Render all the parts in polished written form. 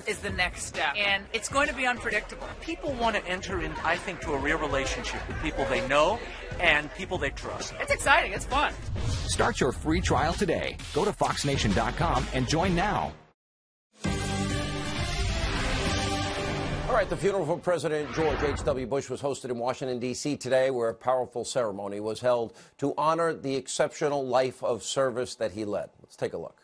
is the next step, and it's going to be unpredictable. People want to enter in, I think, to a real relationship with people they know and people they trust. It's exciting. It's fun. Start your free trial today. Go to foxnation.com and join now. All right, the funeral for President George H.W. Bush was hosted in Washington, D.C. today, where a powerful ceremony was held to honor the exceptional life of service that he led. Let's take a look.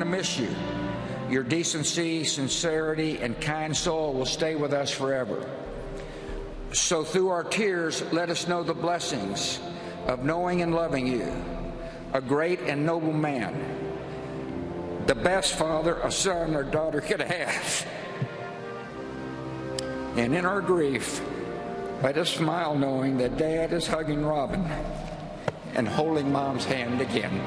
Miss you. Your decency, sincerity, and kind soul will stay with us forever. So through our tears, let us know the blessings of knowing and loving you, a great and noble man, the best father a son or daughter could have. And in our grief, let us smile knowing that Dad is hugging Robin and holding Mom's hand again.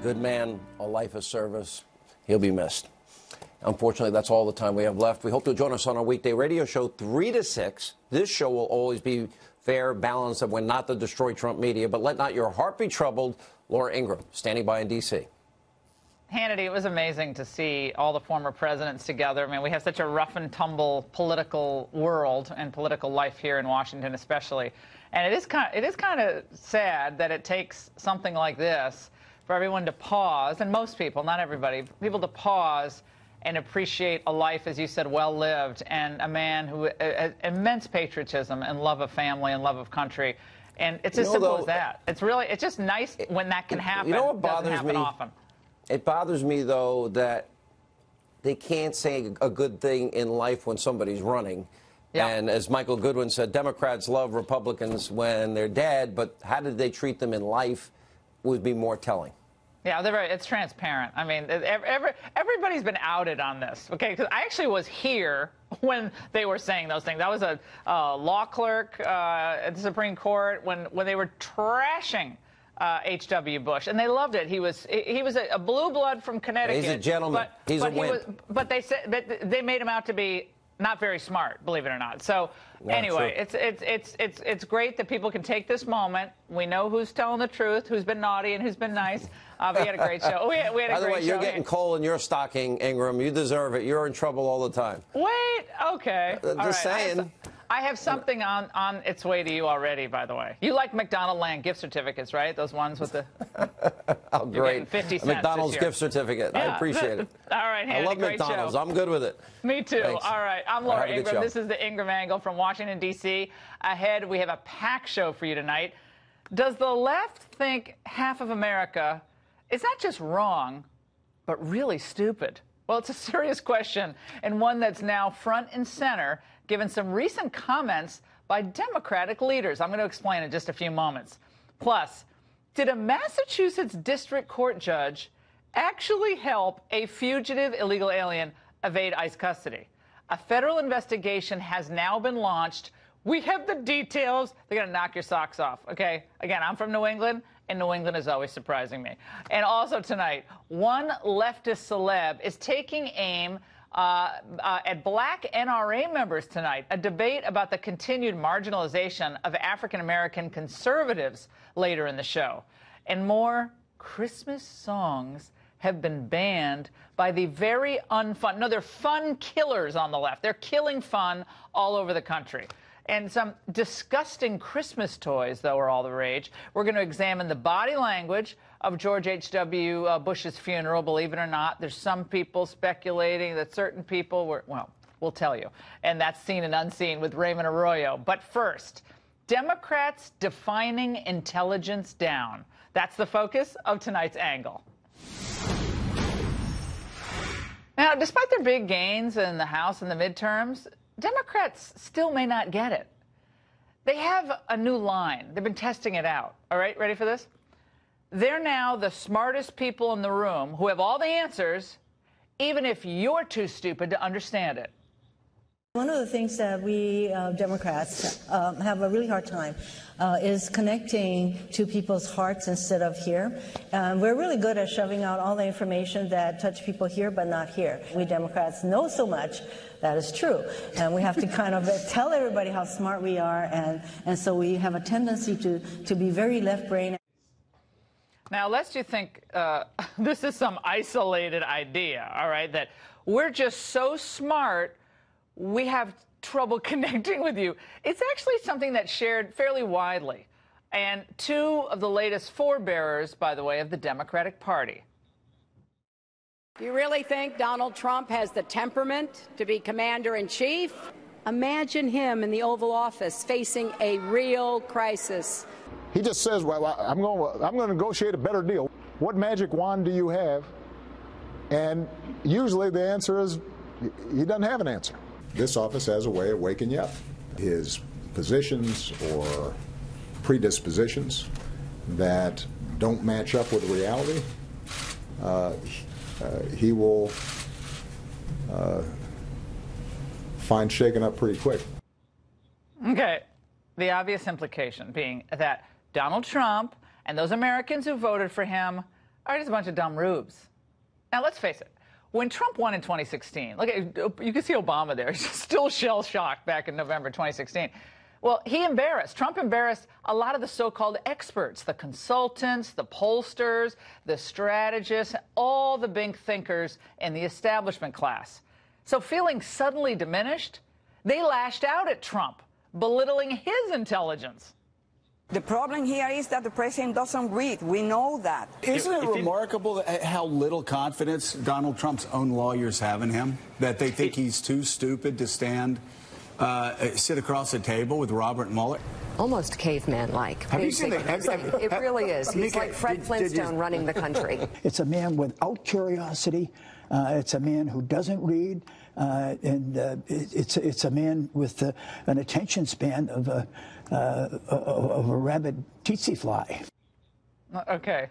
Good man, a life of service. He'll be missed. Unfortunately, that's all the time we have left. We hope you'll join us on our weekday radio show 3 to 6. This show will always be fair, balanced, and when not the Destroy Trump media. But let not your heart be troubled. Laura Ingraham, standing by in D.C. Hannity, it was amazing to see all the former presidents together. I mean, we have such a rough and tumble political world and political life here in Washington especially. And it is kind of sad that it takes something like this for everyone to pause, and most people, not everybody, people to pause and appreciate a life, as you said, well-lived, and a man who immense patriotism and love of family and love of country. And it's as simple as that. It's just nice when that can happen. You know what bothers me? It doesn't happen often. It bothers me, though, that they can't say a good thing in life when somebody's running. Yeah. And as Michael Goodwin said, Democrats love Republicans when they're dead, but how did they treat them in life would be more telling. Yeah, it's transparent. I mean, everybody's been outed on this, okay? Because I actually was here when they were saying those things. I was a law clerk at the Supreme Court when they were trashing H.W. Bush, and they loved it. He was a blue blood from Connecticut. He's a gentleman. He's a wimp. But they said they made him out to be not very smart, believe it or not. So anyway, it's great that people can take this moment. We know who's telling the truth, who's been naughty, and who's been nice. We had a great show. We had a great show. By the way, you're getting coal in your stocking, Ingram. You deserve it. You're in trouble all the time. Wait, okay. Just saying. I have something on its way to you already, by the way. You like McDonald Land gift certificates, right? Those ones with the... Oh, great. 50 cents McDonald's gift certificate. Yeah. I appreciate it. All right, Hannity, I love McDonald's. Show. I'm good with it. Me too. Thanks. All right. I'm Laura Ingraham. This is the Ingraham Angle from Washington, D.C. Ahead, we have a packed show for you tonight. Does the left think half of America is not just wrong, but really stupid? Well, it's a serious question, and one that's now front and center, given some recent comments by Democratic leaders. I'm going to explain in just a few moments. Plus, did a Massachusetts district court judge actually help a fugitive illegal alien evade ICE custody? A federal investigation has now been launched. We have the details. They're going to knock your socks off, okay? Again, I'm from New England, and New England is always surprising me. And also tonight, one leftist celeb is taking aim at black NRA members tonight, a debate about the continued marginalization of African-American conservatives later in the show. And more Christmas songs have been banned by the very unfun. No, they're fun killers on the left. They're killing fun all over the country. And some disgusting Christmas toys, though, are all the rage. We're going to examine the body language of George H.W. Bush's funeral. Believe it or not, there's some people speculating that certain people were, well, we'll tell you. And that's seen and unseen with Raymond Arroyo. But first, Democrats defining intelligence down. That's the focus of tonight's angle. Now, despite their big gains in the House and the midterms, Democrats still may not get it. They have a new line. They've been testing it out. All right, ready for this? They're now the smartest people in the room who have all the answers, even if you're too stupid to understand it. One of the things that we Democrats have a really hard time is connecting to people's hearts instead of here. We're really good at shoving out all the information that touch people here but not here. We Democrats know so much that is true, and we have to kind of tell everybody how smart we are, and so we have a tendency to be very left-brain. Now, lest you think this is some isolated idea, all right, that we're just so smart we have trouble connecting with you. It's actually something that's shared fairly widely. And two of the latest forebearers, by the way, of the Democratic Party. Do you really think Donald Trump has the temperament to be commander-in-chief? Imagine him in the Oval Office facing a real crisis. He just says, well, I'm going to negotiate a better deal. What magic wand do you have? And usually the answer is he doesn't have an answer. This office has a way of waking you up. His positions or predispositions that don't match up with reality, he will find shaken up pretty quick. Okay. The obvious implication being that Donald Trump and those Americans who voted for him are just a bunch of dumb rubes. Now, let's face it. When Trump won in 2016, look, you can see Obama there. He's still shell-shocked back in November 2016. Well, Trump embarrassed a lot of the so-called experts, the consultants, the pollsters, the strategists, all the big thinkers in the establishment class. So feeling suddenly diminished, they lashed out at Trump, belittling his intelligence. The problem here is that the president doesn't read. We know that. Isn't it remarkable how little confidence Donald Trump's own lawyers have in him? That they think he's too stupid to sit across the table with Robert Mueller? Almost caveman-like. Have you seen it really is. He's like Fred Flintstone running the country. It's a man without curiosity. It's a man who doesn't read. It's a man with an attention span of a rabid tsetse fly. Okay.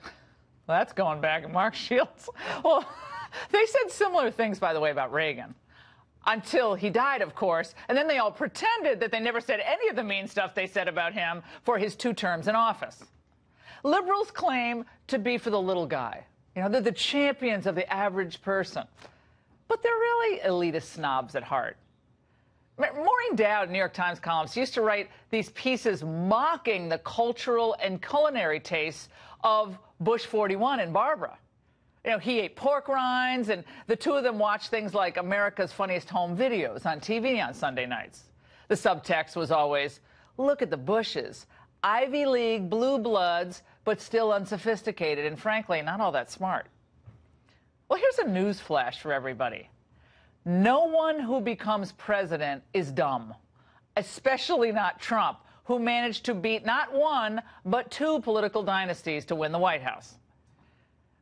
Well, that's going back. Mark Shields. Well, they said similar things, by the way, about Reagan. Until he died, of course. And then they all pretended that they never said any of the mean stuff they said about him for his 2 terms in office. Liberals claim to be for the little guy. You know, they're the champions of the average person. But they're really elitist snobs at heart. Maureen Dowd, New York Times columnist, used to write these pieces mocking the cultural and culinary tastes of Bush 41 and Barbara. You know, he ate pork rinds, and the two of them watched things like America's Funniest Home Videos on TV on Sunday nights. The subtext was always, look at the Bushes, Ivy League blue bloods, but still unsophisticated and, frankly, not all that smart. Well, here's a news flash for everybody. No one who becomes president is dumb, especially not Trump, who managed to beat not 1, but 2 political dynasties to win the White House.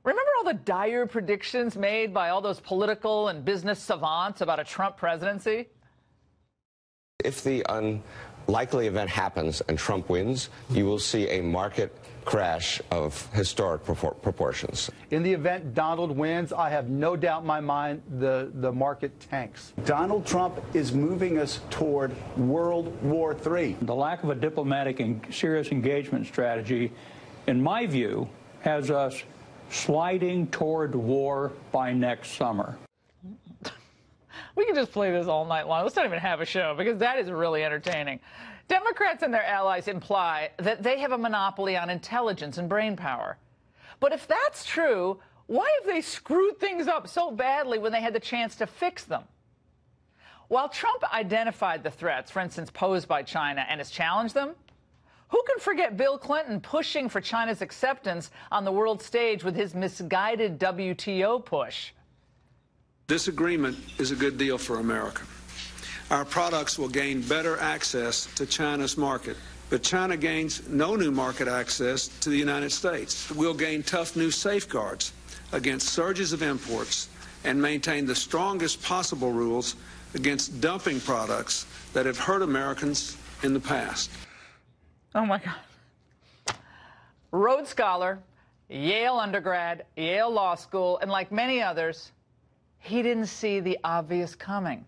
Remember all the dire predictions made by all those political and business savants about a Trump presidency? If the unlikely event happens and Trump wins, you will see a market crash of historic proportions. In the event Donald wins, I have no doubt in my mind the market tanks. Donald Trump is moving us toward World War III. The lack of a diplomatic and serious engagement strategy, in my view, has us sliding toward war by next summer. We can just play this all night long. Let's not even have a show, because that is really entertaining. Democrats and their allies imply that they have a monopoly on intelligence and brainpower. But if that's true, why have they screwed things up so badly when they had the chance to fix them? While Trump identified the threats, for instance, posed by China, and has challenged them, who can forget Bill Clinton pushing for China's acceptance on the world stage with his misguided WTO push? This agreement is a good deal for America. Our products will gain better access to China's market, but China gains no new market access to the United States. We'll gain tough new safeguards against surges of imports and maintain the strongest possible rules against dumping products that have hurt Americans in the past. Oh, my God. Rhodes Scholar, Yale undergrad, Yale Law School, and like many others, he didn't see the obvious coming.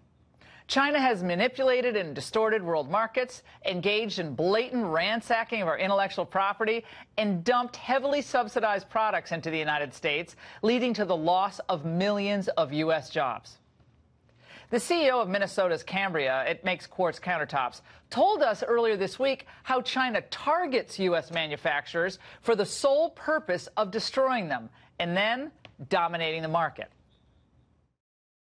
China has manipulated and distorted world markets, engaged in blatant ransacking of our intellectual property, and dumped heavily subsidized products into the United States, leading to the loss of millions of U.S. jobs. The CEO of Minnesota's Cambria, it makes quartz countertops, told us earlier this week how China targets U.S. manufacturers for the sole purpose of destroying them and then dominating the market.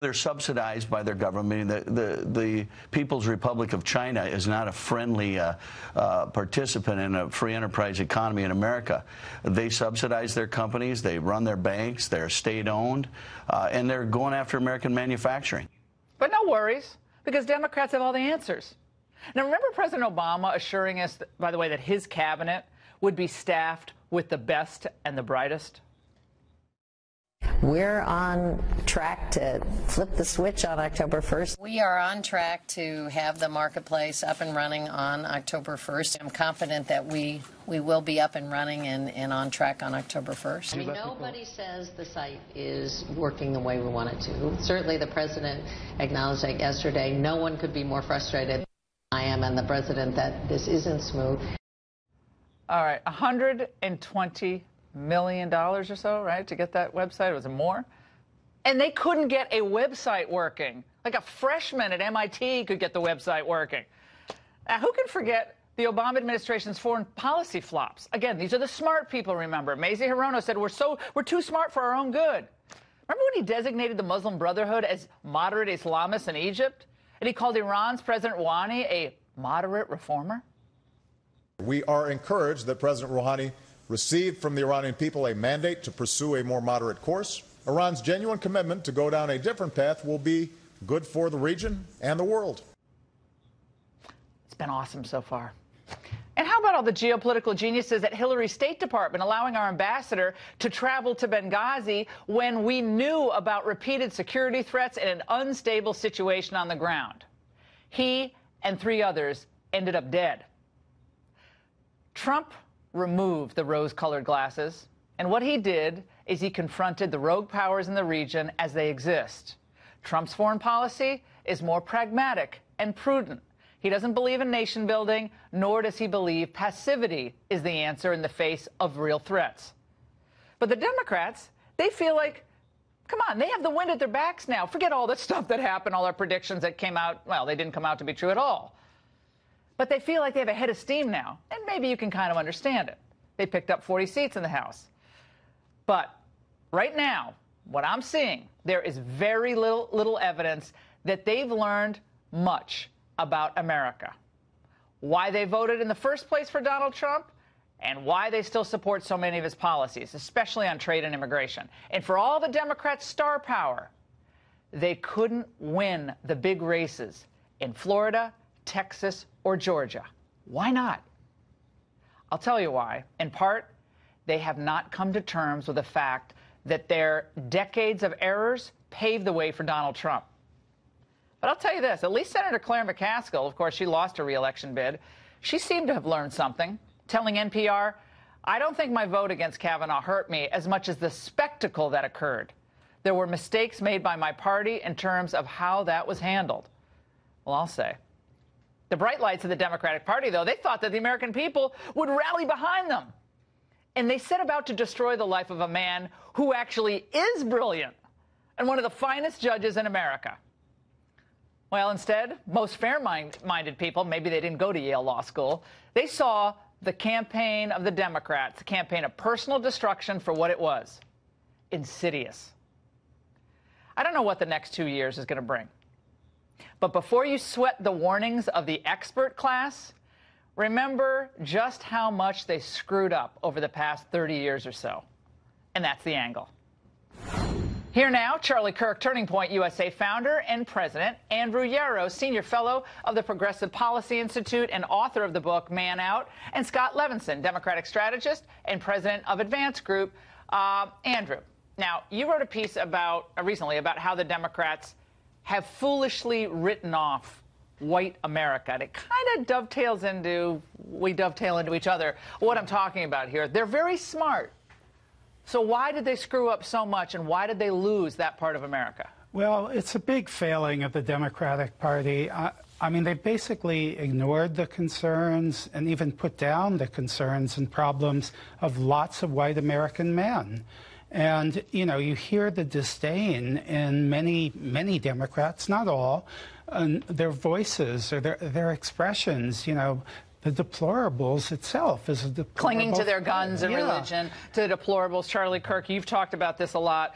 They're subsidized by their government. The People's Republic of China is not a friendly participant in a free enterprise economy in America. They subsidize their companies, they run their banks, they're state-owned, and they're going after American manufacturing. But no worries, because Democrats have all the answers. Now, remember President Obama assuring us, by the way, that his cabinet would be staffed with the best and the brightest? We're on track to flip the switch on October 1st. We are on track to have the marketplace up and running on October 1st. I'm confident that we will be up and running and on track on October 1st. I mean, nobody says the site is working the way we want it to. Certainly the president acknowledged that yesterday. No one could be more frustrated than I am and the president that this isn't smooth. All right, $120 million or so, right, to get that website? Was it more? And they couldn't get a website working. Like a freshman at MIT could get the website working. Now, who can forget the Obama administration's foreign policy flops? Again, these are the smart people, remember. Mazie Hirono said, we're too smart for our own good. Remember when he designated the Muslim Brotherhood as moderate Islamists in Egypt? And he called Iran's President Rouhani a moderate reformer? We are encouraged that President Rouhani received from the Iranian people a mandate to pursue a more moderate course. Iran's genuine commitment to go down a different path will be good for the region and the world. It's been awesome so far. And how about all the geopolitical geniuses at Hillary's State Department allowing our ambassador to travel to Benghazi when we knew about repeated security threats and an unstable situation on the ground? He and 3 others ended up dead. Trump removed the rose-colored glasses, and what he did is he confronted the rogue powers in the region as they exist. Trump's foreign policy is more pragmatic and prudent. He doesn't believe in nation building, nor does he believe passivity is the answer in the face of real threats. But the Democrats, they feel like, come on, they have the wind at their backs now. Forget all the stuff that happened, all our predictions that came out. Well, they didn't come out to be true at all. But they feel like they have a head of steam now, and maybe you can kind of understand it. They picked up 40 seats in the House. But right now, what I'm seeing, there is very little evidence that they've learned much about America. Why they voted in the first place for Donald Trump, and why they still support so many of his policies, especially on trade and immigration. And for all the Democrats' star power, they couldn't win the big races in Florida, Texas, or Georgia. Why not? I'll tell you why. In part, they have not come to terms with the fact that their decades of errors paved the way for Donald Trump. But I'll tell you this, at least Senator Claire McCaskill, of course, she lost her re-election bid, she seemed to have learned something, telling NPR, I don't think my vote against Kavanaugh hurt me as much as the spectacle that occurred. There were mistakes made by my party in terms of how that was handled. Well, I'll say. The bright lights of the Democratic Party, though, they thought that the American people would rally behind them. And they set about to destroy the life of a man who actually is brilliant and one of the finest judges in America. Well, instead, most fair-minded people, maybe they didn't go to Yale Law School, they saw the campaign of the Democrats, a campaign of personal destruction for what it was, insidious. I don't know what the next 2 years is going to bring. But before you sweat the warnings of the expert class, remember just how much they screwed up over the past 30 years or so. And that's the angle. Here now, Charlie Kirk, Turning Point USA founder and president, Andrew Yarrow, senior fellow of the Progressive Policy Institute and author of the book Man Out, and Scott Levinson, Democratic strategist and president of Advance Group. Andrew, now, you wrote a piece recently about how the Democrats have foolishly written off white America. And it kind of dovetails into, we dovetail into each other, what I'm talking about here. They're very smart. So why did they screw up so much, and why did they lose that part of America? Well, it's a big failing of the Democratic Party. I mean, they basically ignored the concerns and even put down the concerns and problems of lots of white American men. And, you know, you hear the disdain in many Democrats, not all, and their voices or their expressions, you know. The deplorables itself is a deplorable. Clinging to their guns and religion, to the deplorables. Charlie Kirk, you've talked about this a lot.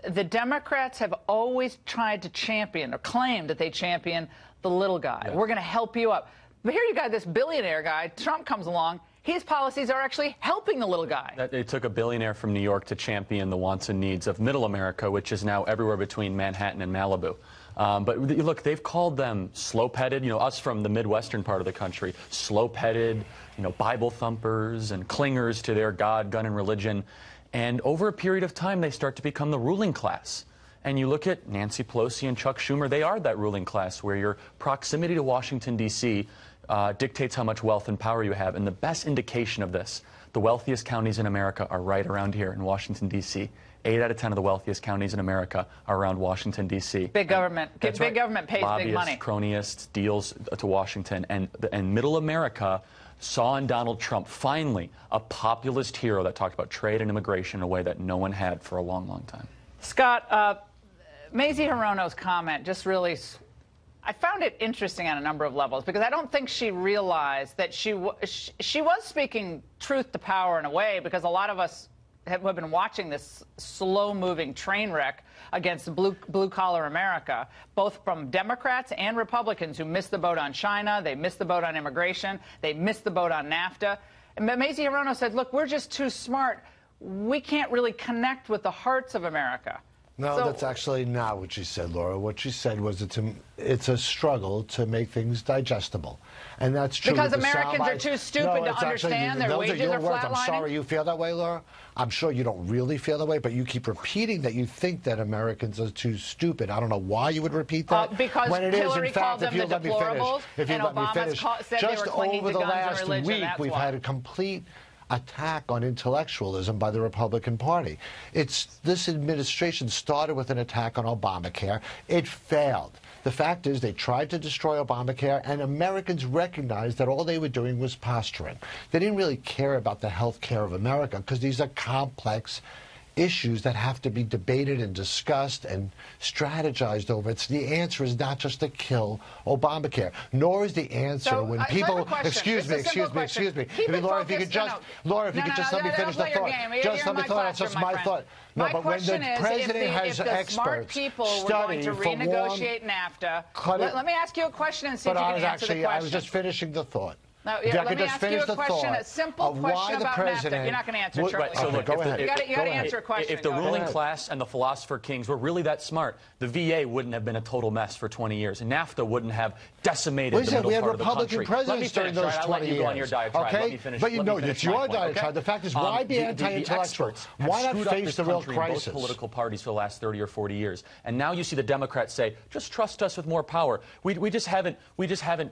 The Democrats have always tried to champion or claim that they champion the little guy. Yeah. We're going to help you up. But here you got this billionaire guy. Trump comes along. His policies are actually helping the little guy. They took a billionaire from New York to champion the wants and needs of middle America, which is now everywhere between Manhattan and Malibu. But look, they've called them slow-petted, you know, us from the Midwestern part of the country, slow-petted, you know, Bible thumpers and clingers to their God, gun, and religion. And over a period of time, they start to become the ruling class. And you look at Nancy Pelosi and Chuck Schumer, they are that ruling class where your proximity to Washington, D.C. Dictates how much wealth and power you have. And the best indication of this, the wealthiest counties in America are right around here in Washington, D.C. 8 out of 10 of the wealthiest counties in America are around Washington, D.C. Big government. Big government pays big money. Lobbyists, cronyists, deals to Washington. And middle America saw in Donald Trump, finally, a populist hero that talked about trade and immigration in a way that no one had for a long, long time. Scott, Mazie Hirono's comment just really... I found it interesting on a number of levels because I don't think she realized that she was speaking truth to power in a way, because a lot of us have been watching this slow-moving train wreck against blue-collar America, both from Democrats and Republicans who missed the boat on China, they missed the boat on immigration, they missed the boat on NAFTA. And Mazie Hirono said, look, we're just too smart. We can't really connect with the hearts of America. No, that's actually not what she said, Laura. What she said was it's a struggle to make things digestible. And that's true. Because Americans are too stupid to understand their wages are flatlining? I'm sorry you feel that way, Laura. I'm sure you don't really feel that way, but you keep repeating that you think that Americans are too stupid. I don't know why you would repeat that. Because when it Hillary is, in fact, called them the deplorables, if you and let me Obama finish, said they were clinging to guns and religion. Just over the last week, we've had a complete attack on intellectualism by the Republican Party. This administration started with an attack on Obamacare. It failed. The fact is they tried to destroy Obamacare, and Americans recognized that all they were doing was posturing. They didn't really care about the health care of America because these are complex issues that have to be debated and discussed and strategized over. The answer is not just to kill Obamacare, nor is the answer when people... Excuse me. Laura, if you could just let me finish the thought. Just let me thought. That's just my thought. No, but when the president has experts study for renegotiate NAFTA, let me ask you a question and see if you can answer the question. I was just finishing the thought. No, let me ask you a question, a simple question about NAFTA. You're not going to answer, Charlie. Right, so look, you got to answer a question. If the ruling class and the philosopher kings were really that smart, the VA wouldn't have been a total mess for 20 years, and NAFTA wouldn't have decimated the middle part of the country. We had Republican presidents during those 20 years. I'll let you go on your diatribe. Let me finish. But you know, it's your diatribe. The fact is, why be anti-intellectual? Why not face the real crisis? Both political parties for the last 30 or 40 years, and now you see the Democrats say, "Just trust us with more power." We just haven't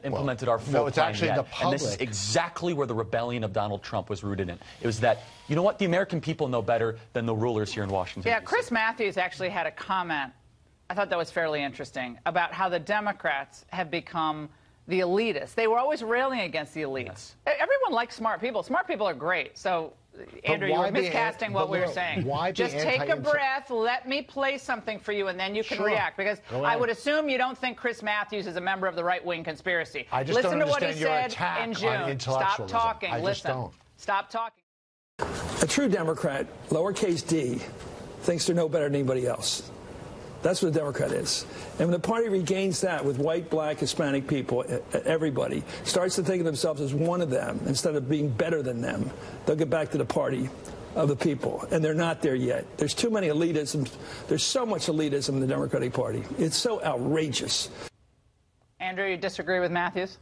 implemented our full plan yet. And this is exactly where the rebellion of Donald Trump was rooted in. It was that, you know what, the American people know better than the rulers here in Washington. Yeah, Chris Matthews actually had a comment, I thought that was fairly interesting, about how the Democrats have become the elitists. They were always railing against the elites. Yes. Everyone likes smart people. Smart people are great. So, Andrew, you were miscasting what we were saying. Just take a breath, let me play something for you, and then you can react. Because I would assume you don't think Chris Matthews is a member of the right-wing conspiracy. I just Listen don't to what he understand said in June. Stop talking. Listen. Stop talking. A true Democrat, lowercase d, thinks they're no better than anybody else. That's what a Democrat is. And when the party regains that with white, black, Hispanic people, everybody starts to think of themselves as one of them instead of being better than them, they'll get back to the party of the people, and they're not there yet. There's too many elitisms. There's so much elitism in the Democratic Party. It's so outrageous. Andrew, you disagree with Matthews?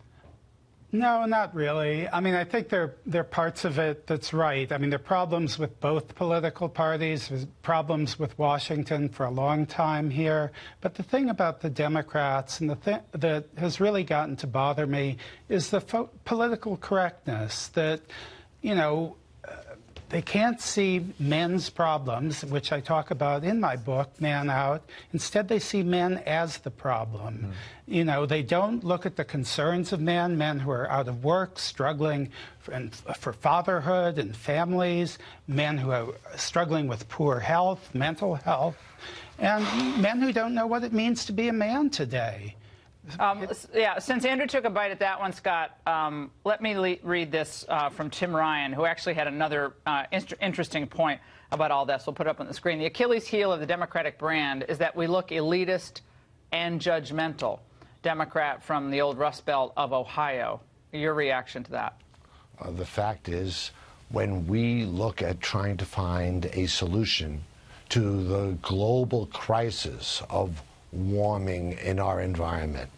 No, not really. I mean, I think there are parts of it that's right. I mean, there are problems with both political parties, there's problems with Washington for a long time here. But the thing about the Democrats, and the thing that has really gotten to bother me, is the political correctness that, you know, they can't see men's problems, which I talk about in my book, Man Out. Instead, they see men as the problem. You know, they don't look at the concerns of men who are out of work, struggling for fatherhood and families, men who are struggling with poor health, mental health, and men who don't know what it means to be a man today. Yeah, since Andrew took a bite at that one, Scott, let me read this from Tim Ryan, who actually had another interesting point about all this. We'll put it up on the screen. The Achilles heel of the Democratic brand is that we look elitist and judgmental. Democrat from the old Rust Belt of Ohio. Your reaction to that? The fact is, when we look at trying to find a solution to the global crisis of warming in our environment,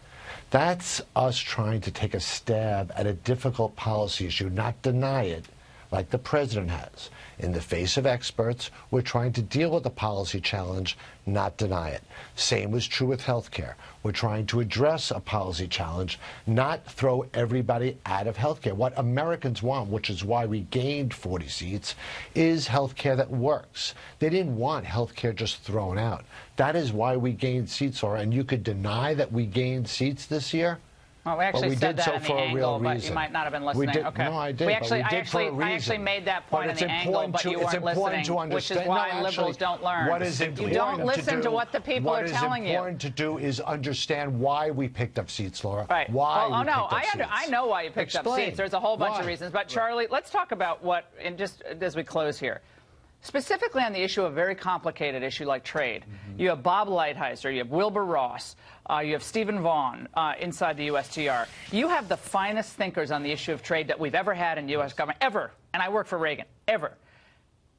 that's us trying to take a stab at a difficult policy issue, not deny it, like the president has. In the face of experts, we're trying to deal with the policy challenge, not deny it. Same was true with health care. We're trying to address a policy challenge, not throw everybody out of health care. What Americans want, which is why we gained 40 seats, is health care that works. They didn't want health care just thrown out. That is why we gained seats, Laura. And you could deny that we gained seats this year? Well, we actually said that so in the for a angle, real but reason. you might not have been listening. Okay. No, I did. I actually made that point in the angle, but you weren't listening, which is why liberals don't learn. What is important you don't listen to what the people are telling you. What is important to do is understand why we picked up seats, Laura. Right. Why well, we picked up seats. I know why you picked up seats. There's a whole bunch of reasons. But, Charlie, let's talk about what, and just as we close here, specifically on the issue of a very complicated issue like trade. You have Bob Lighthizer, you have Wilbur Ross, you have Stephen Vaughn inside the USTR. You have the finest thinkers on the issue of trade that we've ever had in U.S. government, ever. And I worked for Reagan, ever.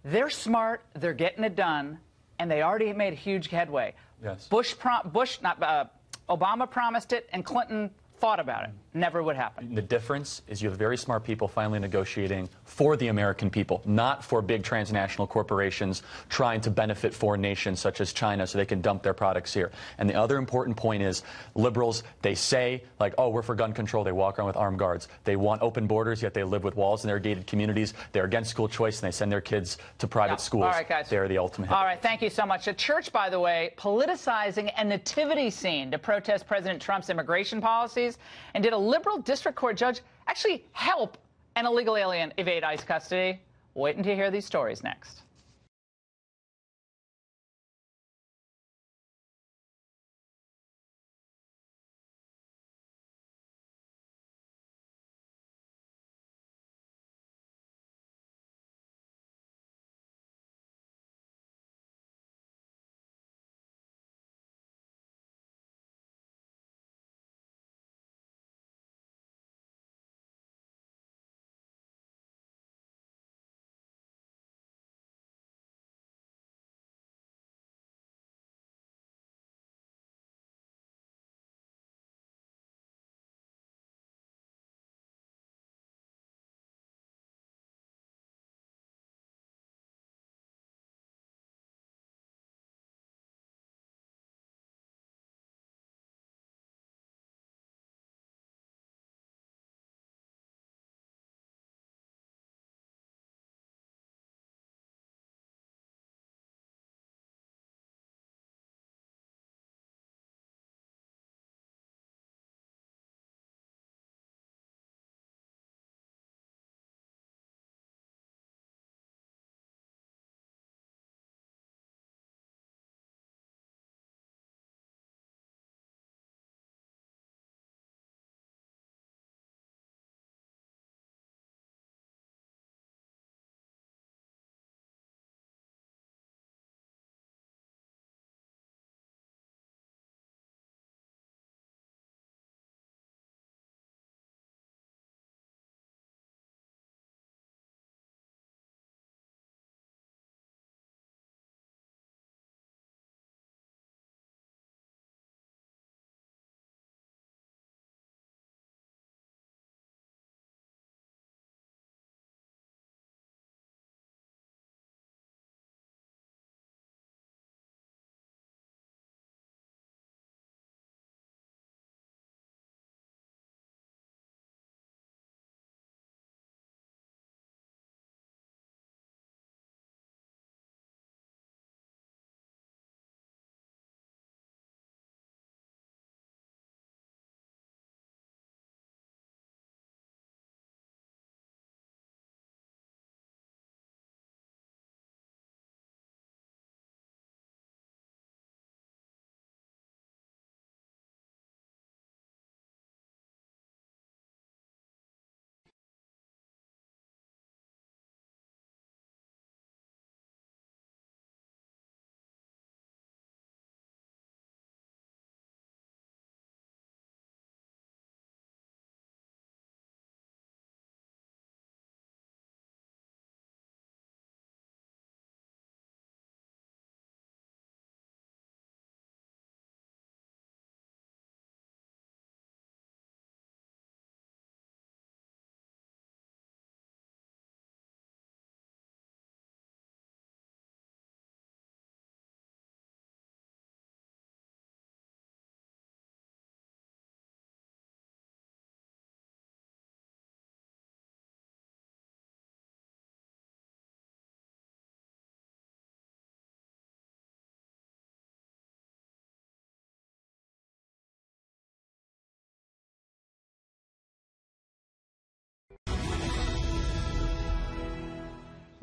They're smart, they're getting it done, and they already made huge headway. Yes. Obama promised it, and Clinton thought about it. Never would happen. The difference is you have very smart people finally negotiating for the American people, not for big transnational corporations trying to benefit foreign nations such as China so they can dump their products here. And the other important point is liberals, they say, like, oh, we're for gun control. They walk around with armed guards. They want open borders, yet they live with walls in their gated communities. They're against school choice, and they send their kids to private schools. All right, guys. They're the ultimate. All right, thank you so much. The church, by the way, politicizing a nativity scene to protest President Trump's immigration policies, and did a liberal district court judge actually help an illegal alien evade ICE custody? Wait until you hear these stories next.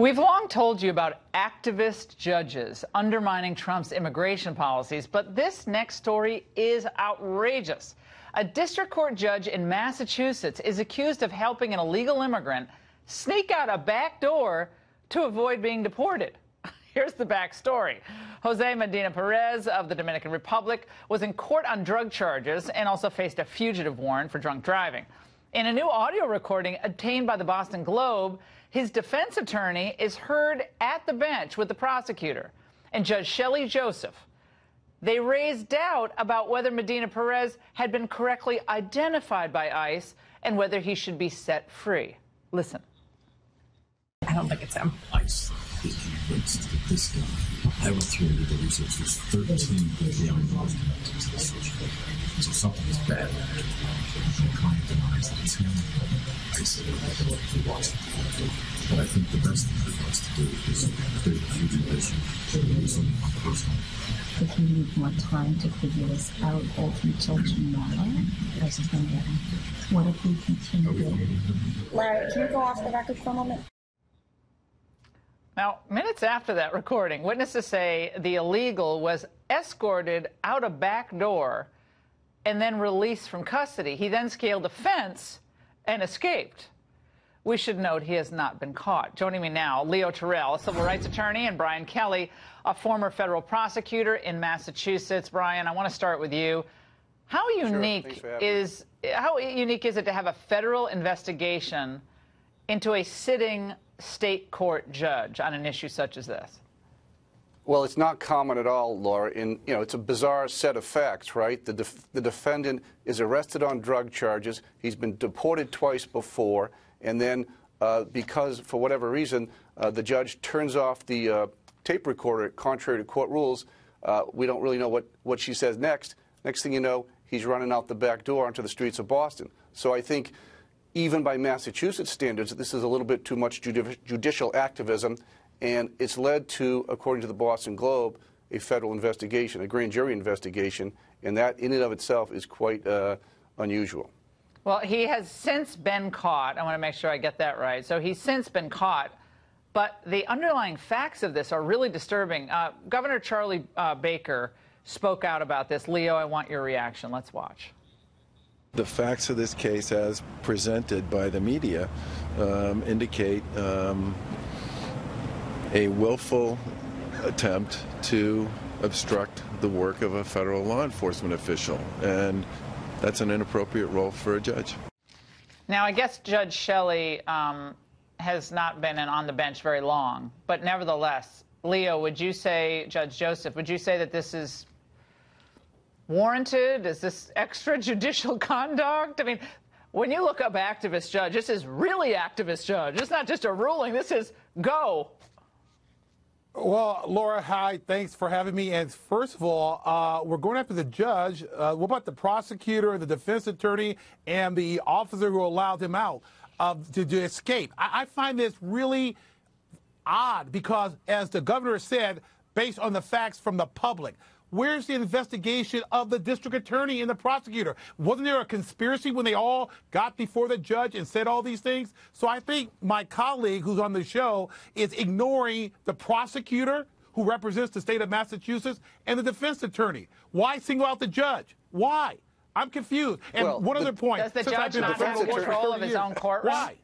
We've long told you about activist judges undermining Trump's immigration policies, but this next story is outrageous. A district court judge in Massachusetts is accused of helping an illegal immigrant sneak out a back door to avoid being deported. Here's the backstory. Jose Medina Perez of the Dominican Republic was in court on drug charges and also faced a fugitive warrant for drunk driving. In a new audio recording obtained by the Boston Globe, his defense attorney is heard at the bench with the prosecutor and Judge Shelley Joseph. They raised doubt about whether Medina Perez had been correctly identified by ICE and whether he should be set free. Listen. I don't think it's him. ICE is convinced that this guy, I went through the research, there's 13 young laws connected to this situation. So something is bad. The client denies that it's him. ICE is Washington. But I think the best thing for us to do is create a huge issue and do something personal. If you need more time to figure this out until tomorrow, this is going to happen. What if we continue? Larry, can you go off the record for a moment? Now, minutes after that recording, witnesses say the illegal was escorted out a back door and then released from custody. He then scaled a fence and escaped. We should note he has not been caught. Joining me now, Leo Terrell, a civil rights attorney, and Brian Kelly, a former federal prosecutor in Massachusetts. Brian, I want to start with you. How unique is it to have a federal investigation into a sitting state court judge on an issue such as this? Well, it's not common at all, Laura. It's a bizarre set of facts, right? The defendant is arrested on drug charges. He's been deported twice before, and then because, for whatever reason, the judge turns off the tape recorder, contrary to court rules, we don't really know what she says next. Next thing you know, he's running out the back door onto the streets of Boston. So I think even by Massachusetts standards, this is a little bit too much judicial activism, and it's led to, according to the Boston Globe, a federal investigation, a grand jury investigation, and that in and of itself is quite unusual. Well, he has since been caught. I want to make sure I get that right. So he's since been caught, but the underlying facts of this are really disturbing. Governor Charlie Baker spoke out about this. Leo, I want your reaction. Let's watch. The facts of this case, as presented by the media, indicate a willful attempt to obstruct the work of a federal law enforcement official, and that's an inappropriate role for a judge. Now, I guess Judge Shelley has not been on the bench very long, but nevertheless, Leo, would you say, Judge Joseph, would you say that this is warranted? Is this extrajudicial conduct? I mean, when you look up activist judge, this is really activist judge. It's not just a ruling. This is go. Well, Laura, hi. Thanks for having me. And first of all, we're going after the judge. What about the prosecutor, the defense attorney, and the officer who allowed him out to escape? I find this really odd because, as the governor said, based on the facts from the public, where's the investigation of the district attorney and the prosecutor? Wasn't there a conspiracy when they all got before the judge and said all these things? So I think my colleague who's on the show is ignoring the prosecutor who represents the state of Massachusetts and the defense attorney. Why single out the judge? Why? I'm confused. And one other point. Does the judge not have control of his own courtroom? Why?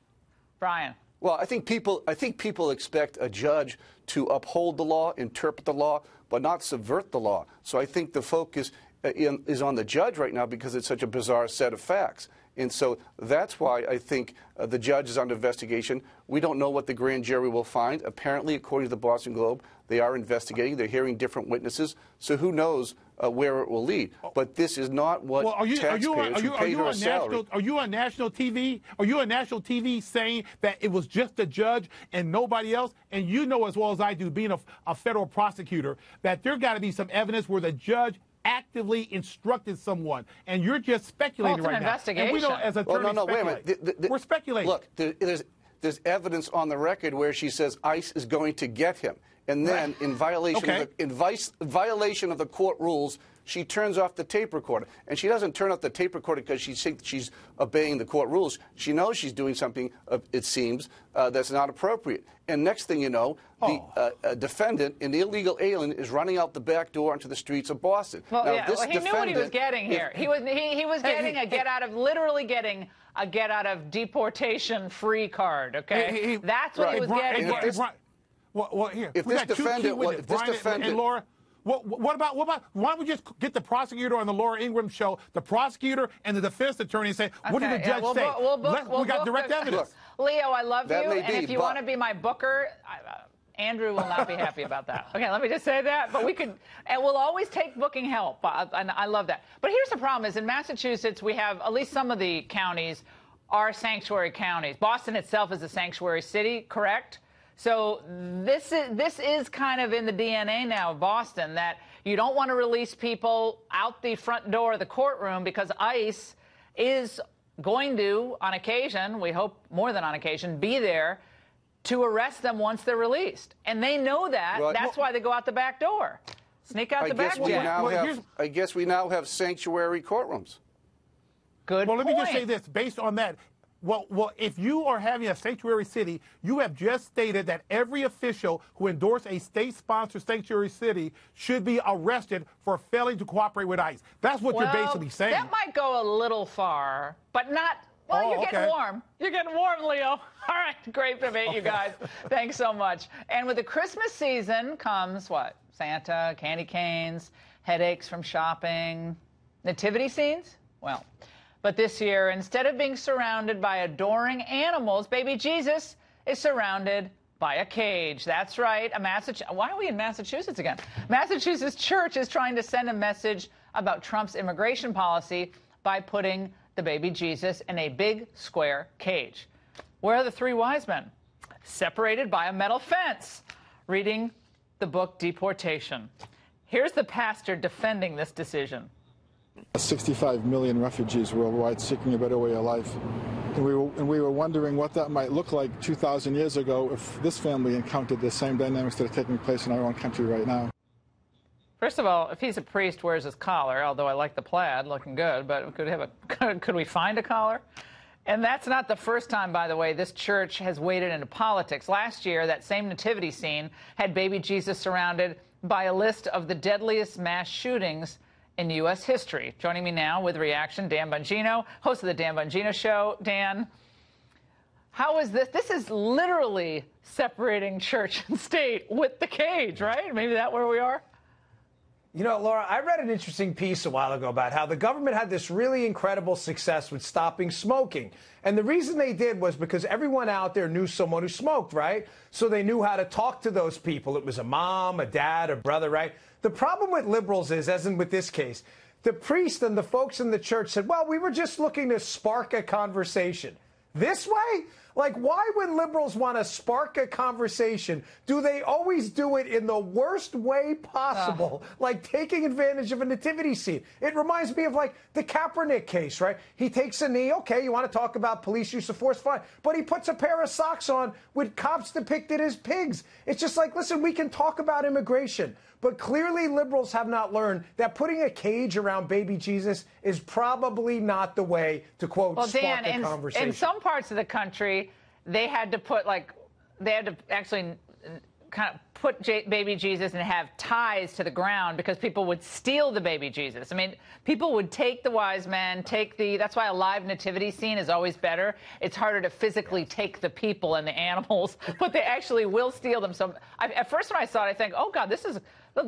Brian. Well, I think people expect a judge to uphold the law, interpret the law, but not subvert the law. So I think the focus is on the judge right now because it's such a bizarre set of facts. And so that's why I think the judge is under investigation. We don't know what the grand jury will find. Apparently, according to the Boston Globe, they are investigating. They're hearing different witnesses. So who knows where it will lead? But this is not what taxpayers who pay their salary. Are you on national TV? Are you on national TV saying that it was just the judge and nobody else? And you know as well as I do, being a federal prosecutor, that there got to be some evidence where the judge actively instructed someone, and you're just speculating right now. And we don't, as attorneys, no, wait a minute. We're speculating. Look, there's evidence on the record where she says ICE is going to get him. and then in violation of the court rules, she turns off the tape recorder. And she doesn't turn off the tape recorder because she thinks she's obeying the court rules. She knows she's doing something, it seems, that's not appropriate. And next thing you know, the defendant, an illegal alien, is running out the back door into the streets of Boston. Well, now, yeah, he knew what he was getting here. He was getting a get out of, literally getting a get out of deportation free card. Okay, that's what he was getting. Well, here. If this defendant, and Laura. What about? Why don't we just get the prosecutor on the Laura Ingraham show, the prosecutor and the defense attorney, and say, what did the judge say? We got direct evidence. Leo, I love you, and if you want to be my booker, Andrew will not be happy about that. Okay, let me just say that. But we could, and we'll always take booking help. And I love that. But here's the problem: is in Massachusetts we have at least some of the counties are sanctuary counties. Boston itself is a sanctuary city, correct? So this is kind of in the DNA now of Boston, that you don't want to release people out the front door of the courtroom because ICE is going to, on occasion, we hope more than on occasion, be there to arrest them once they're released. And they know that. Right. That's why they go out the back door. Sneak out the back door. I guess we now have sanctuary courtrooms. Good point. Well, let me just say this. Based on that, Well, if you are having a sanctuary city, you have just stated that every official who endorsed a state-sponsored sanctuary city should be arrested for failing to cooperate with ICE. That's what you're basically saying. That might go a little far, but not. Well, you're getting warm. You're getting warm, Leo. All right, great debate, you guys. Thanks so much. And with the Christmas season comes what? Santa, candy canes, headaches from shopping, nativity scenes? Well. But this year, instead of being surrounded by adoring animals, baby Jesus is surrounded by a cage. That's right. Why are we in Massachusetts again? Massachusetts church is trying to send a message about Trump's immigration policy by putting the baby Jesus in a big square cage. Where are the three wise men? Separated by a metal fence, reading the book Deportation. Here's the pastor defending this decision. 65 million refugees worldwide seeking a better way of life. And we were wondering what that might look like 2,000 years ago if this family encountered the same dynamics that are taking place in our own country right now. First of all, if he's a priest, where's his collar? Although I like the plaid, looking good, but could we find a collar? And that's not the first time, by the way, this church has waded into politics. Last year, that same nativity scene had baby Jesus surrounded by a list of the deadliest mass shootings in U.S. history. Joining me now with reaction, Dan Bongino, host of the Dan Bongino Show. Dan, how is this? This is literally separating church and state with the cage, right? Maybe that's where we are? You know, Laura, I read an interesting piece a while ago about how the government had this really incredible success with stopping smoking. And the reason they did was because everyone out there knew someone who smoked, right? So they knew how to talk to those people. It was a mom, a dad, a brother, right? The problem with liberals is, as in with this case, the priest and the folks in the church said, well, we were just looking to spark a conversation. This way? Like, why would liberals want to spark a conversation? Do they always do it in the worst way possible, like taking advantage of a nativity scene? It reminds me of, like, the Kaepernick case, right? He takes a knee. Okay, you want to talk about police use of force? Fine. But he puts a pair of socks on with cops depicted as pigs. It's just like, listen, we can talk about immigration. But clearly liberals have not learned that putting a cage around baby Jesus is probably not the way to, quote, spark a conversation. In some parts of the country, they had to actually kind of put baby Jesus and have ties to the ground because people would steal the baby Jesus. I mean, people would take the wise men, that's why a live nativity scene is always better. It's harder to physically take the people and the animals, but they actually will steal them. So at first when I saw it, I think, oh God,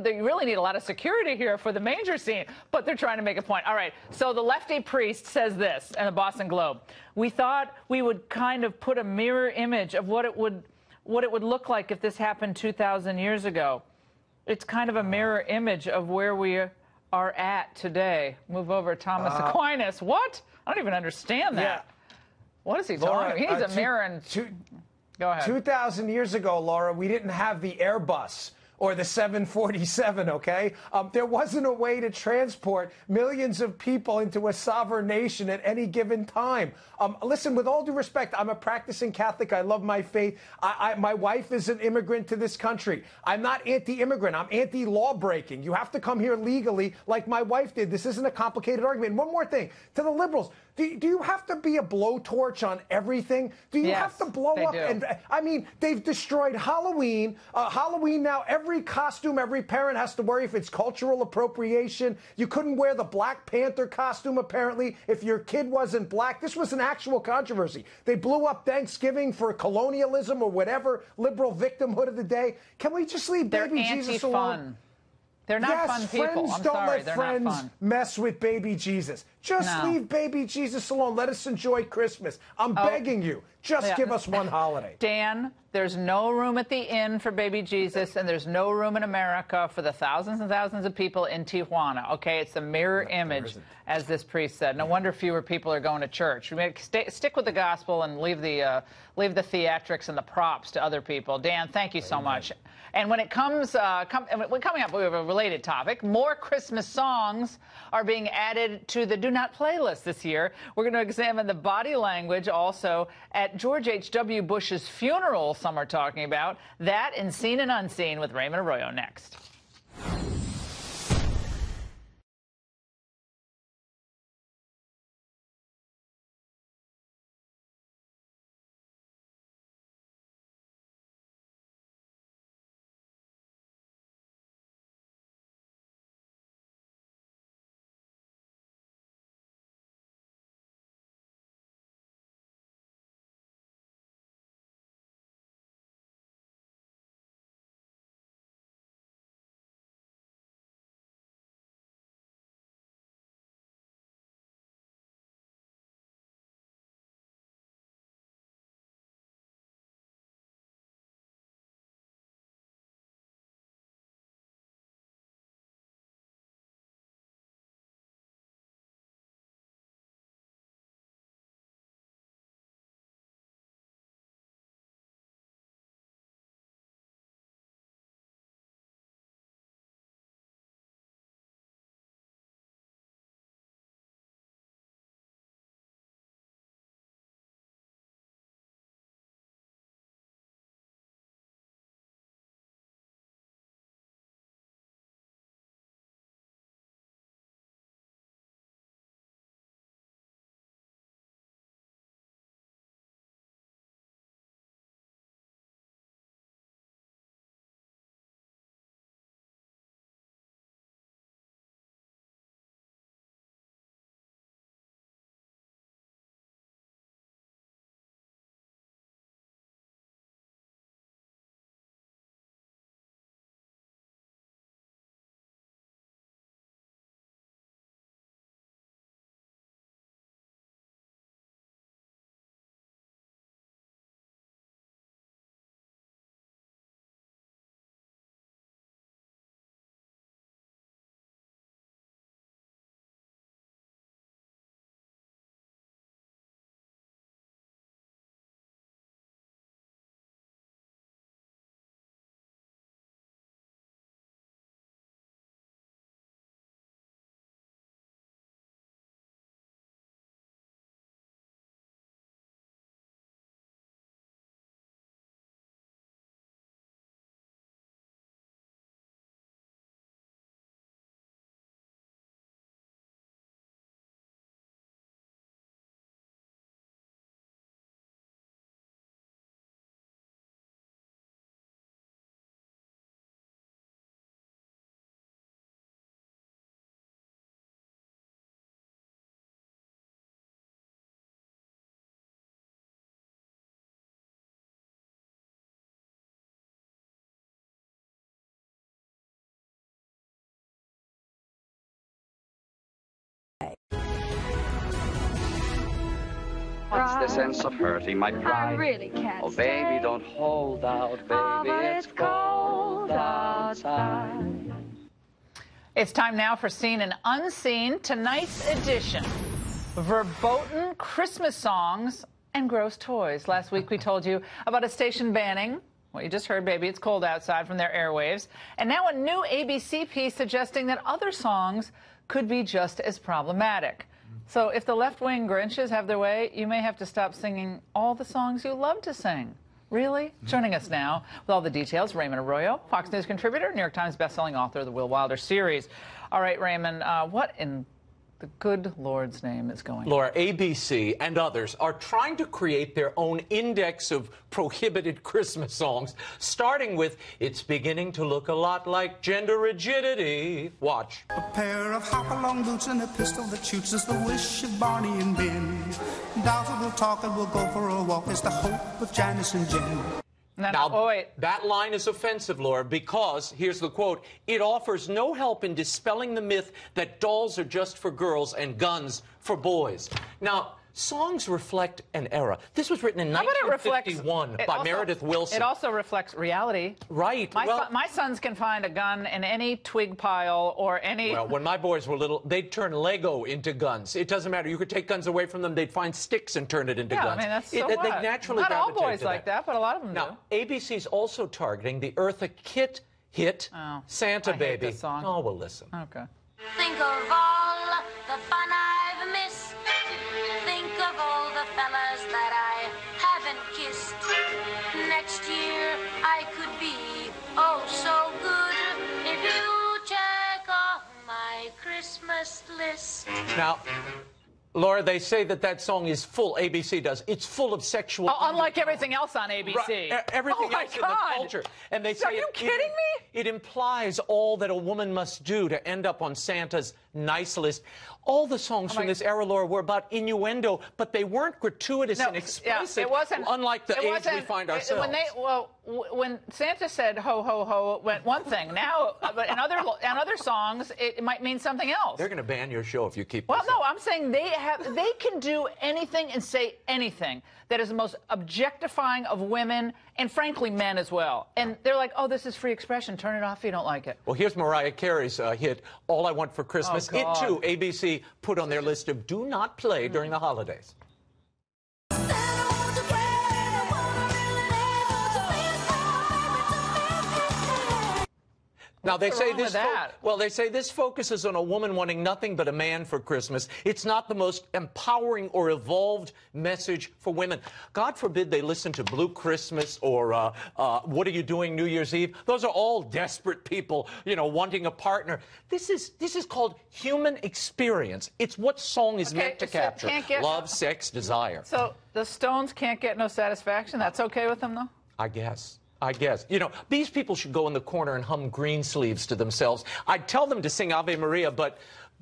they really need a lot of security here for the manger scene, but they're trying to make a point. All right, so the lefty priest says this in the Boston Globe. We thought we would kind of put a mirror image of what it would look like if this happened 2,000 years ago. It's kind of a mirror image of where we are at today. Move over, Thomas Aquinas. What? I don't even understand that. Yeah. What is he talking about? He's a mirror and... Go ahead. 2,000 years ago, Laura, we didn't have the Airbus or the 747, okay? There wasn't a way to transport millions of people into a sovereign nation at any given time. Listen, with all due respect, I'm a practicing Catholic. I love my faith. My wife is an immigrant to this country. I'm not anti-immigrant. I'm anti-law breaking. You have to come here legally like my wife did. This isn't a complicated argument. And one more thing, to the liberals, do you have to be a blowtorch on everything? Do you have to blow up? And I mean, they've destroyed Halloween. Halloween now, every costume, every parent has to worry if it's cultural appropriation. You couldn't wear the Black Panther costume, apparently, if your kid wasn't black. This was an actual controversy. They blew up Thanksgiving for colonialism or whatever liberal victimhood of the day. Can we just leave baby Jesus alone? They're not fun people. Friends I'm don't sorry, let they're friends not fun. mess with baby Jesus. Just leave baby Jesus alone. Let us enjoy Christmas. I'm begging you. Just give us one holiday. Dan, there's no room at the inn for baby Jesus, and there's no room in America for the thousands and thousands of people in Tijuana. Okay, it's a mirror image, as this priest said. No wonder fewer people are going to church. Stick with the gospel and leave the theatrics and the props to other people. Dan, thank you so much. And when it comes, coming up, we have a related topic. More Christmas songs are being added to the Do Not playlist this year. We're going to examine the body language also at George H.W. Bush's funeral, some are talking about. That and Seen and Unseen with Raymond Arroyo next. What's the sense of hurting my pride? I really can't Oh, baby, don't hold out, baby, it's cold outside. It's time now for Seen and Unseen, tonight's edition. Verboten Christmas songs and gross toys. Last week we told you about a station banning What you just heard, Baby It's Cold Outside, from their airwaves. And now a new ABC piece suggesting that other songs could be just as problematic. So if the left-wing Grinches have their way, you may have to stop singing all the songs you love to sing. Really? Joining us now with all the details, Raymond Arroyo, Fox News contributor, New York Times bestselling author of the Will Wilder series. All right, Raymond, what in the good Lord's name is going on? Laura, ABC and others are trying to create their own index of prohibited Christmas songs, starting with It's Beginning to Look a Lot Like Gender Rigidity. Watch. A pair of hop-along boots and a pistol that shoots is the wish of Barney and Ben. Dolls will talk and we'll go for a walk is the hope of Janice and Jen. That line is offensive, Laura, because, here's the quote, it offers no help in dispelling the myth that dolls are just for girls and guns for boys. Now, songs reflect an era. This was written in 1951 by Meredith Willson. It also reflects reality. Right. My sons can find a gun in any twig pile or any... Well, when my boys were little, they'd turn Lego into guns. It doesn't matter. You could take guns away from them. They'd find sticks and turn it into guns. I mean, that's so They what? naturally Not all gravitate boys to like that, but a lot of them now, do. ABC's also targeting the Eartha Kitt hit, Santa Baby. Hate this song. Oh, well, listen. Okay. Think of all the fun I've missed. Think of all the fellas that I haven't kissed. Next year I could be oh so good if you check off my Christmas list. Now, Laura, they say that song is full, ABC does. It's full of sexual... unlike everything else on ABC. Right, everything else in the culture. And they say Are you kidding me? It implies all that a woman must do to end up on Santa's nice list. All the songs from this era, Laura, were about innuendo, but they weren't gratuitous and explicit, it wasn't, unlike the age we find ourselves. When Santa said ho, ho, ho, it went one thing. Now, but in other songs, it might mean something else. They're going to ban your show if you keep Well, this no, up. I'm saying they can do anything and say anything that is the most objectifying of women and, frankly, men as well. And they're like, oh, this is free expression. Turn it off if you don't like it. Well, here's Mariah Carey's hit, All I Want for Christmas. Oh, it, God. too, ABC put on their list of do not play during the holidays. Now, they say this. They say this focuses on a woman wanting nothing but a man for Christmas. It's not the most empowering or evolved message for women. God forbid they listen to Blue Christmas or What Are You Doing New Year's Eve? Those are all desperate people, wanting a partner. This is called human experience. It's what song is meant to capture: love, sex, desire. So the Stones can't get no satisfaction. That's okay with them, though? I guess. These people should go in the corner and hum Greensleeves to themselves. I'd tell them to sing Ave Maria, but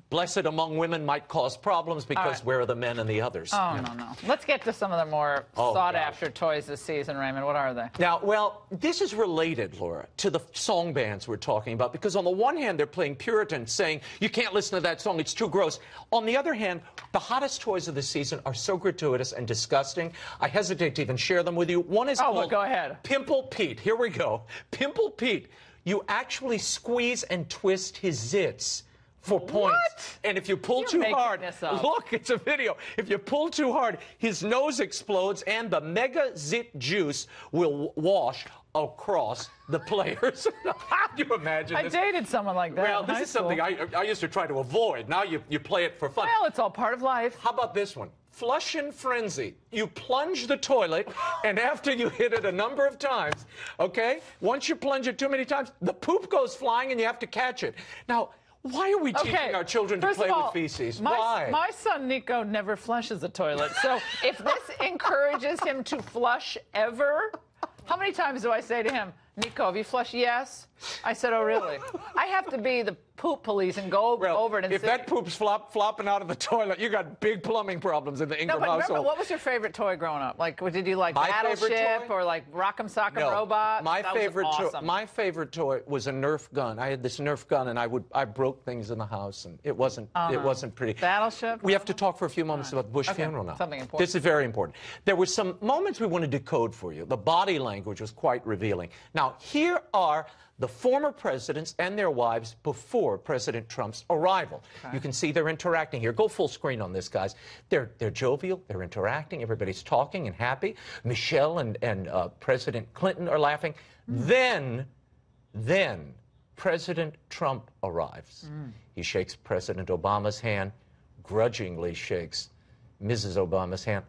Blessed Among Women might cause problems because where are the men and the others? Oh, no. Let's get to some of the more sought-after toys this season, Raymond. What are they? Now, well, this is related, Laura, to the song bans we're talking about, because on the one hand, they're playing Puritan, saying, you can't listen to that song, it's too gross. On the other hand, the hottest toys of the season are so gratuitous and disgusting, I hesitate to even share them with you. One is called go ahead. Pimple Pete. Here we go. Pimple Pete. You actually squeeze and twist his zits for points. What? And if you pull too hard, look, it's a video. If you pull too hard, his nose explodes and the mega zit juice will wash across the players. How do you imagine this? I dated someone like that. Well, this is something I used to try to avoid. Now you play it for fun. Well, it's all part of life. How about this one? Flush and Frenzy. You plunge the toilet, and after you hit it a number of times, okay, once you plunge it too many times, the poop goes flying and you have to catch it. Now, why are we teaching our children to play with feces? Why? My son, Nico, never flushes the toilet. So if this encourages him to flush ever, how many times do I say to him, Nico, have you flushed? Yes. I said, oh, really? I have to be the poop police and go over it and if say... that poop's flopping out of the toilet, you got big plumbing problems in the Ingram household. household. Remember, what was your favorite toy growing up? Like, did you like My Battleship or like Rock'em Sock'em Robot? My favorite toy was a Nerf gun. I had this Nerf gun, and I broke things in the house, and it wasn't pretty. Battleship? We have to talk for a few moments about the Bush funeral now. Something important. This is very important. There were some moments we want to decode for you. The body language was quite revealing. Now, Now, here are the former presidents and their wives before President Trump's arrival. Okay. You can see they're interacting here. Go full screen on this, guys. They're jovial. They're interacting. Everybody's talking and happy. Michelle and President Clinton are laughing. Then President Trump arrives. He shakes President Obama's hand, grudgingly shakes Mrs. Obama's hand.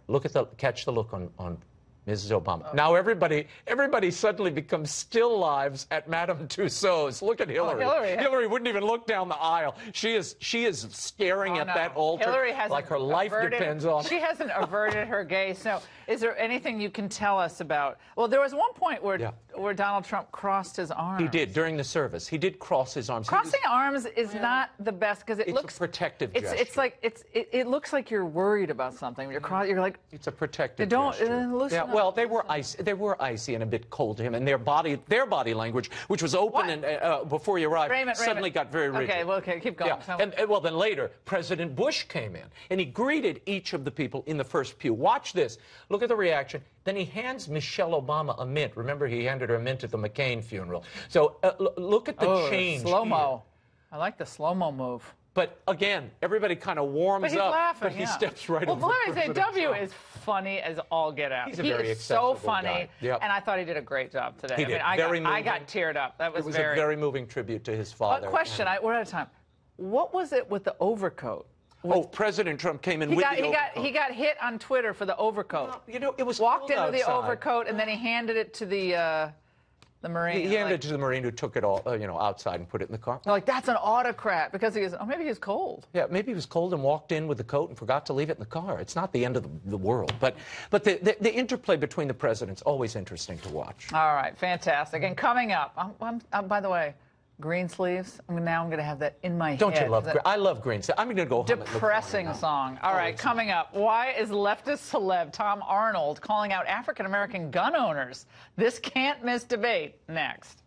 Catch the look on Mrs. Obama. Now everybody suddenly becomes still lives at Madame Tussauds. Look at Hillary. Hillary wouldn't even look down the aisle. She is staring at that altar Hillary hasn't like her life depends on it. She hasn't averted her gaze. So, is there anything you can tell us about? Well, there was one point where Donald Trump crossed his arms. He did during the service. He did cross his arms. Crossing arms is not the best because it looks a protective gesture. It's like it looks like you're worried about something. You're like it's a protective gesture. Loosen up. Well, they were icy and a bit cold to him, and their body language, which was open and before he arrived, suddenly got very rigid. Okay, keep going. Yeah. And then later, President Bush came in, and he greeted each of the people in the first pew. Watch this. Look at the reaction. Then he hands Michelle Obama a mint. Remember, he handed her a mint at the McCain funeral. So look at the change. Slow-mo. I like the slow-mo move. But again, everybody kind of warms up, laughing, but he steps right over. Well, let me say, W is funny as all get out. He's a very is so funny, guy. Yep. and I thought he did a great job today. He did. I got teared up. That was, it was a very moving tribute to his father. Question, we're out of time. What was it with the overcoat? President Trump came in with the overcoat. He got hit on Twitter for the overcoat. It was walked into outside. the overcoat, and then he handed it to the Marine. He handed it to the Marine who took it all, outside and put it in the car. They're like, that's an autocrat because maybe he was cold. Yeah, maybe he was cold and walked in with the coat and forgot to leave it in the car. It's not the end of the world. But the interplay between the presidents, always interesting to watch. All right, fantastic. And coming up, by the way, green sleeves. Now I'm going to have that in my head. Don't you love green? I love green sleeves. I'm going to go home. Depressing song. All right, coming up. Why is leftist celeb Tom Arnold calling out African-American gun owners? This can't miss debate. Next.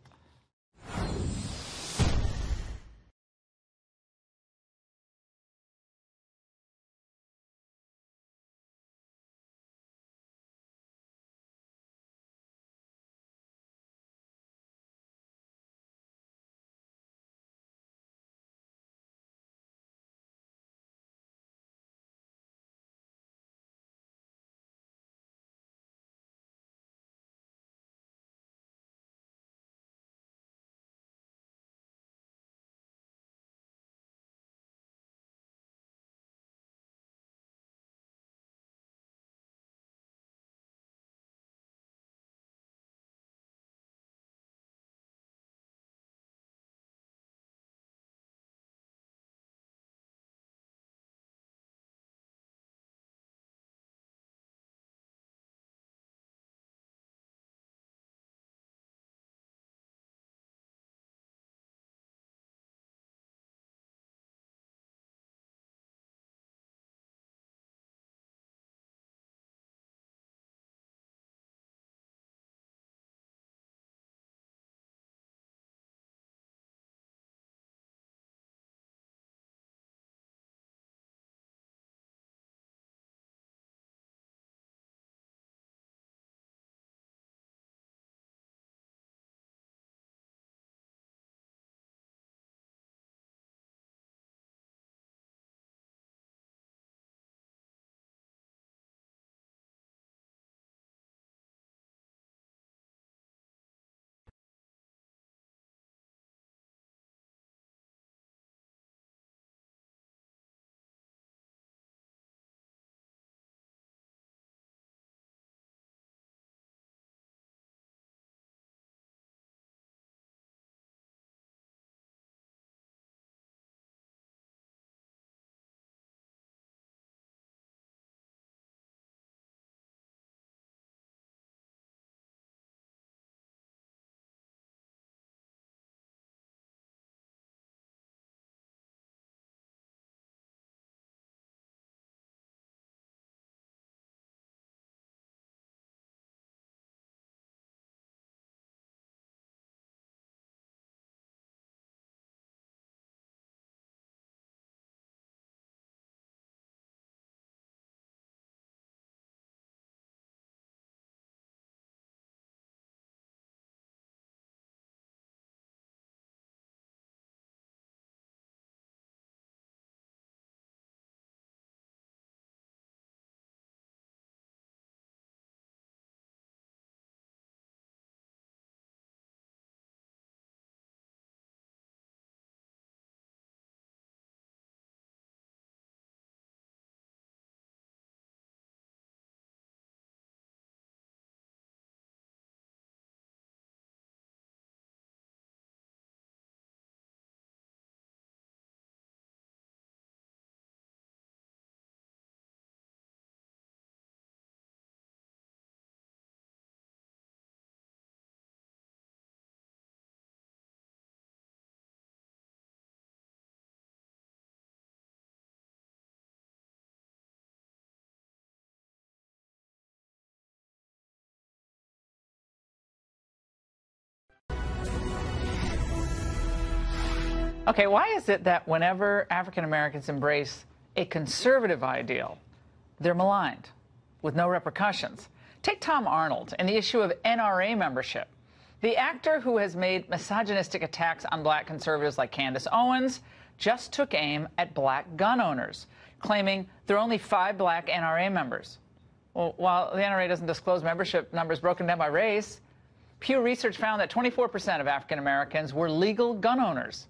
Okay, why is it that whenever African Americans embrace a conservative ideal, they're maligned with no repercussions? Take Tom Arnold and the issue of NRA membership. The actor who has made misogynistic attacks on black conservatives like Candace Owens just took aim at black gun owners, claiming there are only 5 black NRA members. Well, while the NRA doesn't disclose membership numbers broken down by race, Pew Research found that 24% of African Americans were legal gun owners,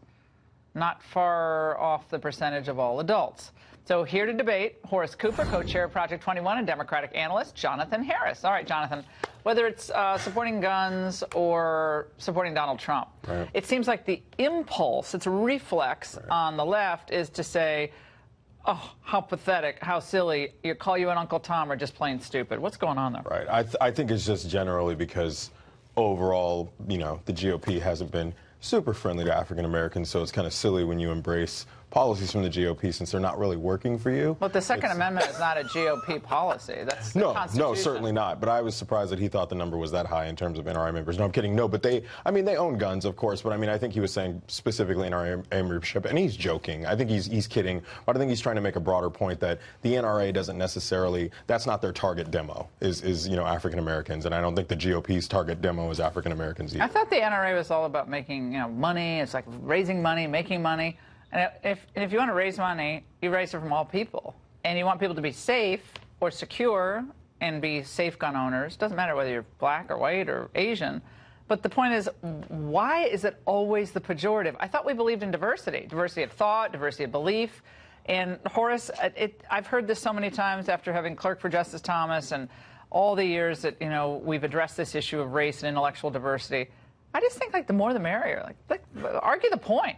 not far off the percentage of all adults. So here to debate, Horace Cooper, co-chair of Project 21, and Democratic analyst Jonathan Harris. All right, Jonathan, whether it's supporting guns or supporting Donald Trump, it seems like the impulse, its reflex on the left is to say, oh, how pathetic, how silly, you call you an Uncle Tom or just plain stupid. What's going on there? Right. I think it's just generally because overall, you know, the GOP hasn't been super friendly to African Americans, so it's kind of silly when you embrace policies from the GOP since they're not really working for you. But the Second Amendment is not a GOP policy. That's the Constitution. No, certainly not. But I was surprised that he thought the number was that high in terms of NRA members. No, I'm kidding. No, but they own guns, of course. But I mean, I think he was saying specifically NRA membership, and he's joking. I think he's kidding. But I think he's trying to make a broader point that the NRA doesn't necessarily, that's not their target demo, is you know, African Americans. And I don't think the GOP's target demo is African Americans either. I thought the NRA was all about making, you know, money. It's like raising money, making money. And if you want to raise money, you raise it from all people. And you want people to be safe or secure and be safe gun owners. Doesn't matter whether you're black or white or Asian. But the point is, why is it always the pejorative? I thought we believed in diversity. Diversity of thought, diversity of belief. And Horace, I've heard this so many times after having clerked for Justice Thomas and all the years that, you know, we've addressed this issue of race and intellectual diversity. I just think, like, the more the merrier. Like argue the point.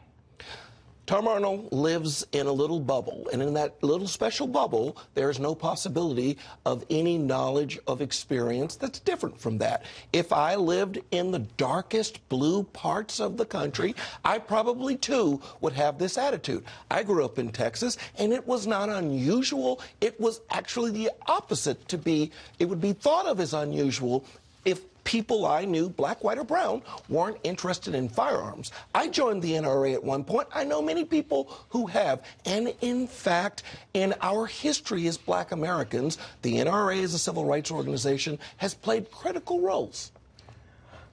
Tom Arnold lives in a little bubble, and in that little special bubble, there is no possibility of any knowledge of experience that's different from that. If I lived in the darkest blue parts of the country, I probably, too, would have this attitude. I grew up in Texas, and it was not unusual. It was actually the opposite to be. It would be thought of as unusual if people I knew, black, white, or brown, weren't interested in firearms. I joined the NRA at one point. I know many people who have. And in fact, in our history as black Americans, the NRA as a civil rights organization has played critical roles.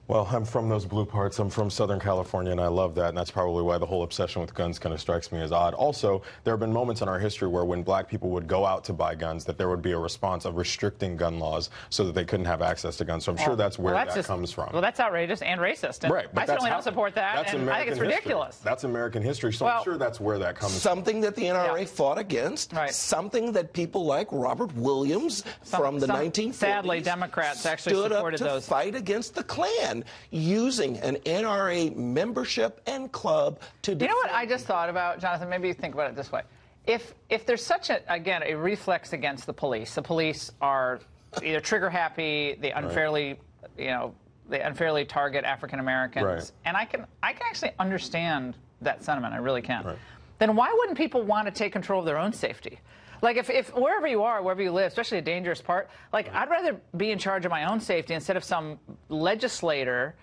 Well, I'm from those blue parts. I'm from Southern California, and I love that, and that's probably why the whole obsession with guns kind of strikes me as odd. Also, there have been moments in our history where when black people would go out to buy guns, that there would be a response of restricting gun laws so that they couldn't have access to guns. So I'm sure that's where that comes from. Well, that's outrageous and racist. And right. I certainly don't support that, and I think it's ridiculous. That's American history, so I'm sure that's where that comes from. Something that the NRA fought against, something that people like Robert Williams from the 1940s sadly, Democrats actually supported stood up to fight against the Klan, using an NRA membership and club to defend. You know what I just thought about, Jonathan? Maybe you think about it this way. If there's such a reflex against the police are either trigger happy, they unfairly, they unfairly target African Americans, and I can actually understand that sentiment. I really can. Then why wouldn't people want to take control of their own safety? Like, if wherever you are, wherever you live, especially a dangerous part, like, I'd rather be in charge of my own safety instead of some legislator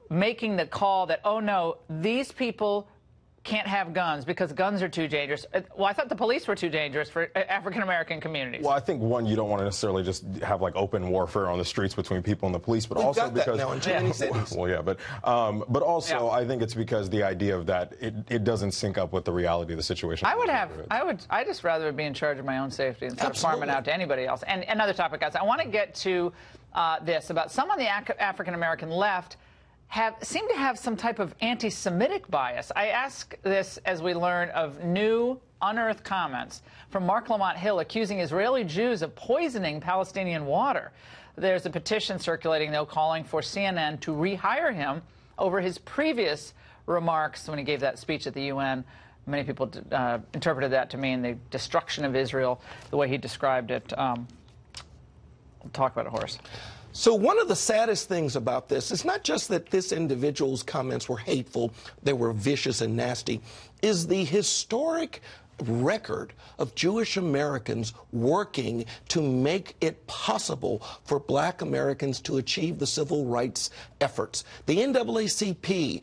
making the call that, oh, no, these people can't have guns because guns are too dangerous. Well, I thought the police were too dangerous for African-American communities. Well, I think, one, you don't want to necessarily just have, like, open warfare on the streets between people and the police, but also got because... that now in too many cities. Well, yeah, but also I think it's because the idea of that, it doesn't sync up with the reality of the situation. I just rather be in charge of my own safety instead of farming out to anybody else. And another topic, guys, I want to get to this, about some on the African-American left seem to have some type of anti-Semitic bias. I ask this as we learn of new unearthed comments from Mark Lamont Hill accusing Israeli Jews of poisoning Palestinian water. There's a petition circulating, though, calling for CNN to rehire him over his previous remarks when he gave that speech at the UN. Many people interpreted that to mean the destruction of Israel, the way he described it. We'll talk about it, Horace. So one of the saddest things about this is not just that this individual's comments were hateful, they were vicious and nasty, is the historic record of Jewish Americans working to make it possible for black Americans to achieve the civil rights efforts. The NAACP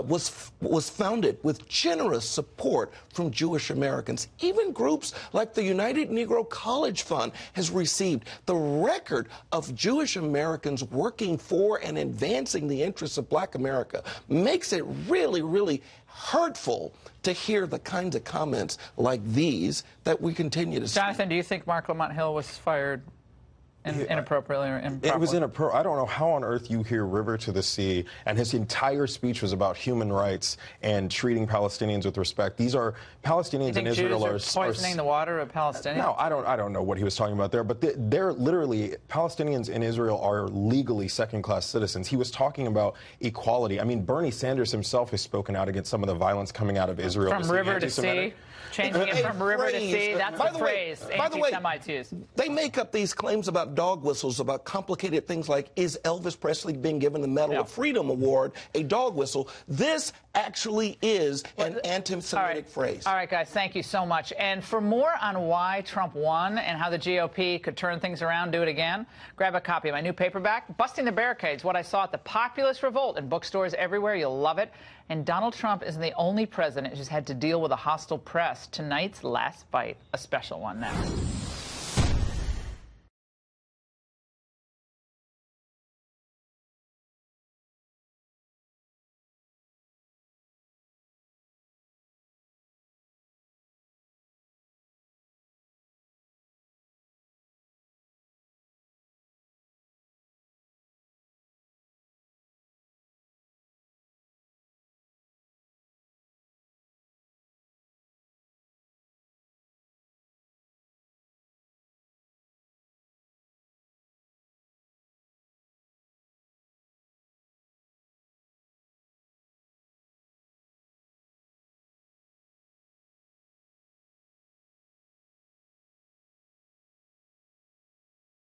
was founded with generous support from Jewish Americans. Even groups like the United Negro College Fund has received. The record of Jewish Americans working for and advancing the interests of black America makes it really, really hurtful to hear the kinds of comments like these that we continue to see. Jonathan, do you think Mark Lamont Hill was fired inappropriately or improperly? It was inappropriate. I don't know how on earth you hear River to the Sea, and his entire speech was about human rights and treating Palestinians with respect. These are Palestinians in Israel are poisoning the water of Palestinians? No, I don't know what he was talking about there, but they're literally, Palestinians in Israel are legally second-class citizens. He was talking about equality. I mean, Bernie Sanders himself has spoken out against some of the violence coming out of Israel. From river to sea? Changing it from river to sea, that's the phrase anti-Semites use. They make up these claims about dog whistles, about complicated things like, is Elvis Presley being given the Medal of Freedom Award a dog whistle? This actually is an anti-Semitic phrase. All right, guys, thank you so much. And for more on why Trump won and how the GOP could turn things around, do it again, grab a copy of my new paperback, Busting the Barricades, What I Saw at the Populist Revolt, in bookstores everywhere. You'll love it. And Donald Trump isn't the only president who's had to deal with a hostile press. Tonight's Last Bite, a special one now.